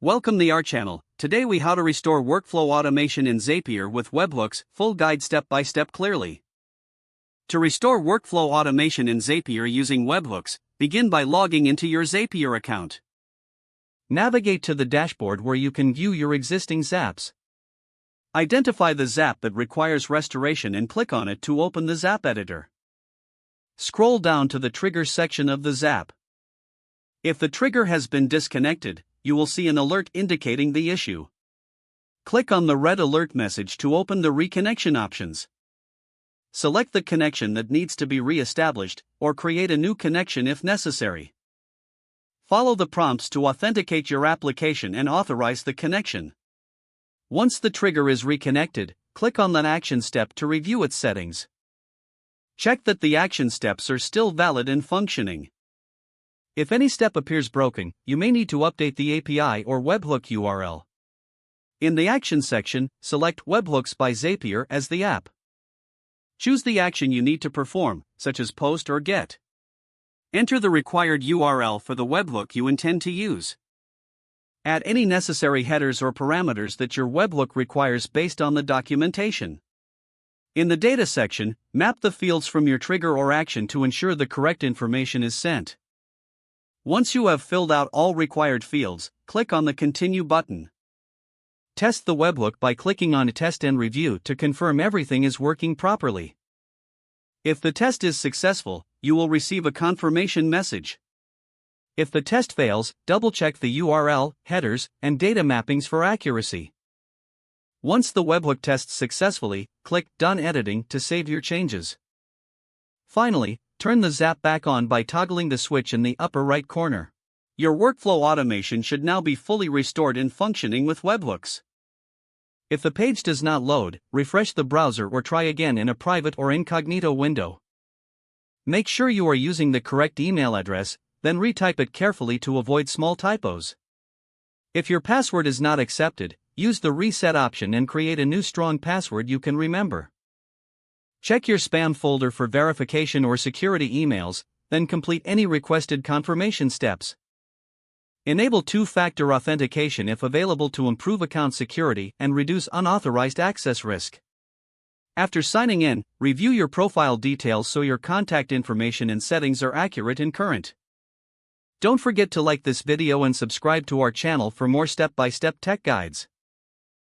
Welcome to our channel. Today we how to restore workflow automation in Zapier with Webhooks, full guide step by step clearly. To restore workflow automation in Zapier using Webhooks, begin by logging into your Zapier account. Navigate to the dashboard where you can view your existing Zaps. Identify the Zap that requires restoration and click on it to open the Zap editor. Scroll down to the Triggers section of the Zap. If the trigger has been disconnected, you will see an alert indicating the issue. Click on the red alert message to open the reconnection options. Select the connection that needs to be re-established, or create a new connection if necessary. Follow the prompts to authenticate your application and authorize the connection. Once the trigger is reconnected, click on that action step to review its settings. Check that the action steps are still valid and functioning. If any step appears broken, you may need to update the API or webhook URL. In the Action section, select Webhooks by Zapier as the app. Choose the action you need to perform, such as post or get. Enter the required URL for the webhook you intend to use. Add any necessary headers or parameters that your webhook requires based on the documentation. In the Data section, map the fields from your trigger or action to ensure the correct information is sent. Once you have filled out all required fields, click on the Continue button. Test the webhook by clicking on Test and Review to confirm everything is working properly. If the test is successful, you will receive a confirmation message. If the test fails, double-check the URL, headers, and data mappings for accuracy. Once the webhook tests successfully, click Done Editing to save your changes. Finally, turn the Zap back on by toggling the switch in the upper right corner. Your workflow automation should now be fully restored and functioning with Webhooks. If the page does not load, refresh the browser or try again in a private or incognito window. Make sure you are using the correct email address, then retype it carefully to avoid small typos. If your password is not accepted, use the Reset option and create a new strong password you can remember. Check your spam folder for verification or security emails, then complete any requested confirmation steps. Enable two-factor authentication if available to improve account security and reduce unauthorized access risk. After signing in, review your profile details so your contact information and settings are accurate and current. Don't forget to like this video and subscribe to our channel for more step-by-step tech guides.